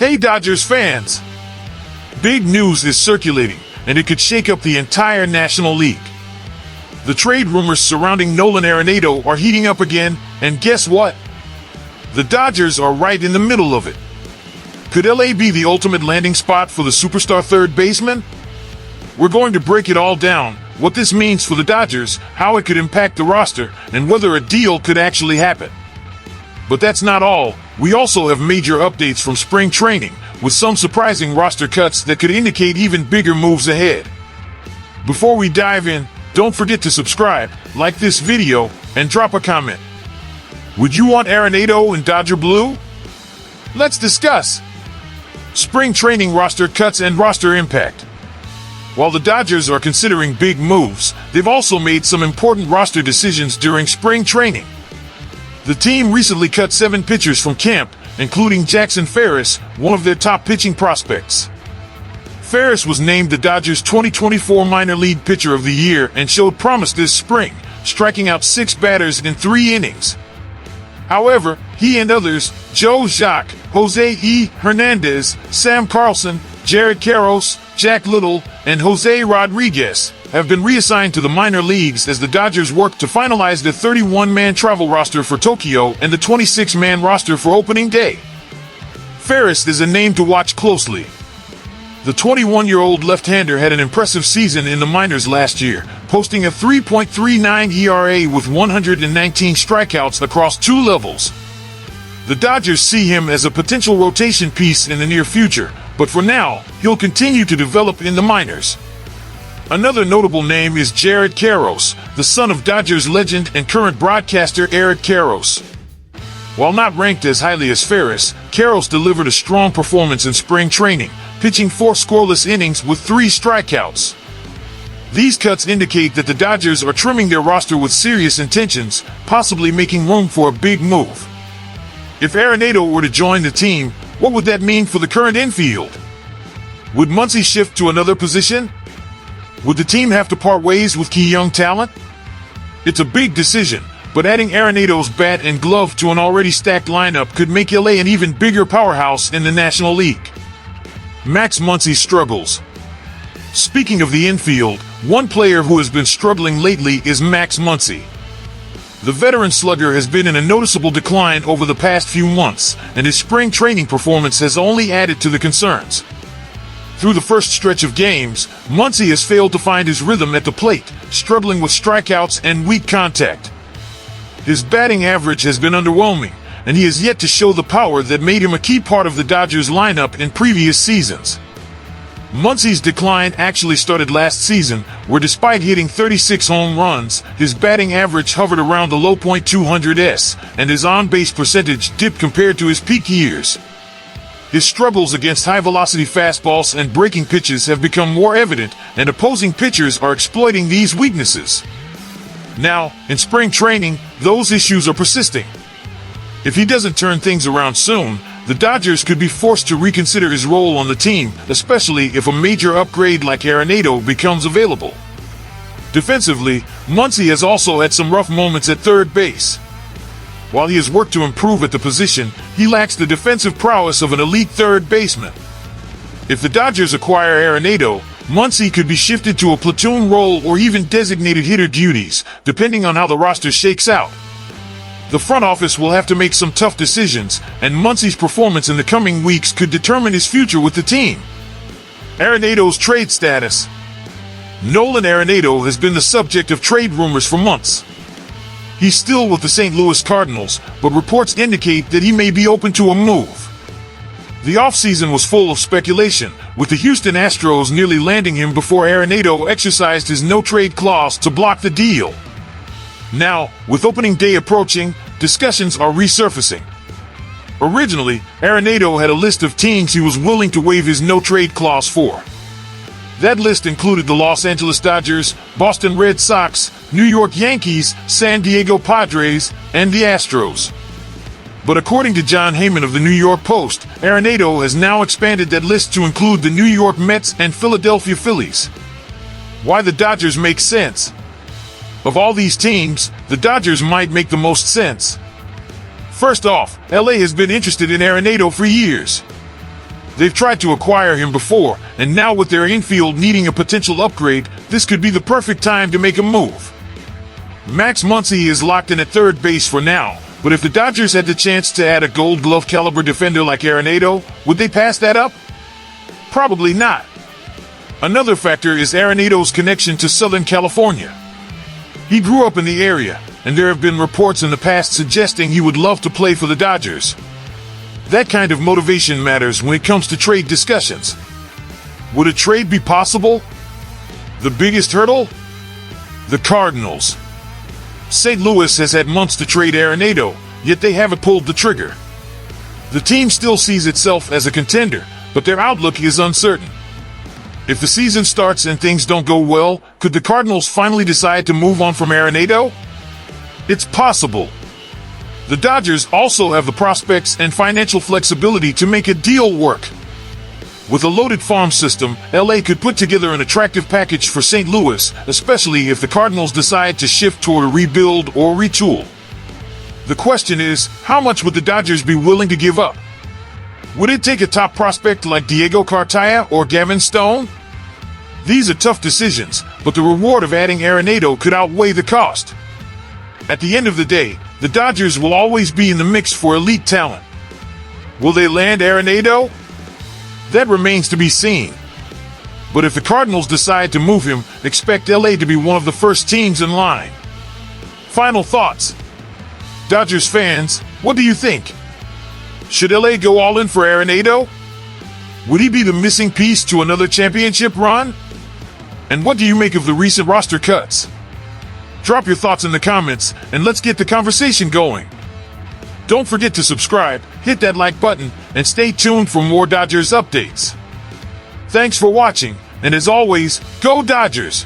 Hey Dodgers fans! Big news is circulating, and it could shake up the entire National League. The trade rumors surrounding Nolan Arenado are heating up again, and guess what? The Dodgers are right in the middle of it. Could LA be the ultimate landing spot for the superstar third baseman? We're going to break it all down, what this means for the Dodgers, how it could impact the roster, and whether a deal could actually happen. But that's not all. We also have major updates from spring training, with some surprising roster cuts that could indicate even bigger moves ahead. Before we dive in, don't forget to subscribe, like this video, and drop a comment. Would you want Arenado in Dodger blue? Let's discuss spring training roster cuts and roster impact. While the Dodgers are considering big moves, they've also made some important roster decisions during spring training. The team recently cut 7 pitchers from camp, including Jackson Ferris, one of their top pitching prospects. Ferris was named the Dodgers' 2024 Minor League Pitcher of the Year and showed promise this spring, striking out 6 batters in 3 innings. However, he and others, Joe Jacques, Jose E. Hernandez, Sam Carlson, Jared Carros, Jack Little, and Jose Rodriguez, have been reassigned to the minor leagues as the Dodgers work to finalize the 31-man travel roster for Tokyo and the 26-man roster for opening day. Ferris is a name to watch closely. The 21-year-old left-hander had an impressive season in the minors last year, posting a 3.39 ERA with 119 strikeouts across 2 levels. The Dodgers see him as a potential rotation piece in the near future, but for now, he'll continue to develop in the minors. Another notable name is Jared Carros, the son of Dodgers legend and current broadcaster Eric Carros. While not ranked as highly as Ferris, Carros delivered a strong performance in spring training, pitching 4 scoreless innings with 3 strikeouts. These cuts indicate that the Dodgers are trimming their roster with serious intentions, possibly making room for a big move. If Arenado were to join the team, what would that mean for the current infield? Would Muncy shift to another position? Would the team have to part ways with key young talent? It's a big decision, but adding Arenado's bat and glove to an already stacked lineup could make LA an even bigger powerhouse in the National League. Max Muncy struggles. Speaking of the infield, one player who has been struggling lately is Max Muncy. The veteran slugger has been in a noticeable decline over the past few months, and his spring training performance has only added to the concerns. Through the first stretch of games, Muncy has failed to find his rhythm at the plate, struggling with strikeouts and weak contact. His batting average has been underwhelming, and he has yet to show the power that made him a key part of the Dodgers lineup in previous seasons. Muncy's decline actually started last season, where despite hitting 36 home runs, his batting average hovered around the low .200s, and his on-base percentage dipped compared to his peak years. His struggles against high-velocity fastballs and breaking pitches have become more evident, and opposing pitchers are exploiting these weaknesses. Now, in spring training, those issues are persisting. If he doesn't turn things around soon, the Dodgers could be forced to reconsider his role on the team, especially if a major upgrade like Arenado becomes available. Defensively, Muncy has also had some rough moments at third base. While he has worked to improve at the position, he lacks the defensive prowess of an elite third baseman. If the Dodgers acquire Arenado, Muncy could be shifted to a platoon role or even designated hitter duties, depending on how the roster shakes out. The front office will have to make some tough decisions, and Muncy's performance in the coming weeks could determine his future with the team. Arenado's trade status. Nolan Arenado has been the subject of trade rumors for months. He's still with the St. Louis Cardinals, but reports indicate that he may be open to a move. The offseason was full of speculation, with the Houston Astros nearly landing him before Arenado exercised his no-trade clause to block the deal. Now, with opening day approaching, discussions are resurfacing. Originally, Arenado had a list of teams he was willing to waive his no-trade clause for. That list included the Los Angeles Dodgers, Boston Red Sox, New York Yankees, San Diego Padres, and the Astros. But according to John Heyman of the New York Post, Arenado has now expanded that list to include the New York Mets and Philadelphia Phillies. Why the Dodgers make sense? Of all these teams, the Dodgers might make the most sense. First off, LA has been interested in Arenado for years. They've tried to acquire him before, and now with their infield needing a potential upgrade, this could be the perfect time to make a move. Max Muncy is locked in at third base for now, but if the Dodgers had the chance to add a Gold Glove caliber defender like Arenado, would they pass that up? Probably not. Another factor is Arenado's connection to Southern California. He grew up in the area, and there have been reports in the past suggesting he would love to play for the Dodgers. That kind of motivation matters when it comes to trade discussions. Would a trade be possible? The biggest hurdle? The Cardinals. St. Louis has had months to trade Arenado, yet they haven't pulled the trigger. The team still sees itself as a contender, but their outlook is uncertain. If the season starts and things don't go well, could the Cardinals finally decide to move on from Arenado? It's possible. The Dodgers also have the prospects and financial flexibility to make a deal work. With a loaded farm system, LA could put together an attractive package for St. Louis, especially if the Cardinals decide to shift toward a rebuild or retool. The question is, how much would the Dodgers be willing to give up? Would it take a top prospect like Diego Cartaya or Gavin Stone? These are tough decisions, but the reward of adding Arenado could outweigh the cost. At the end of the day, the Dodgers will always be in the mix for elite talent. Will they land Arenado? That remains to be seen. But if the Cardinals decide to move him, expect LA to be one of the first teams in line. Final thoughts. Dodgers fans, what do you think? Should LA go all in for Arenado? Would he be the missing piece to another championship run? And what do you make of the recent roster cuts? Drop your thoughts in the comments, and let's get the conversation going. Don't forget to subscribe, hit that like button, and stay tuned for more Dodgers updates. Thanks for watching, and as always, go Dodgers!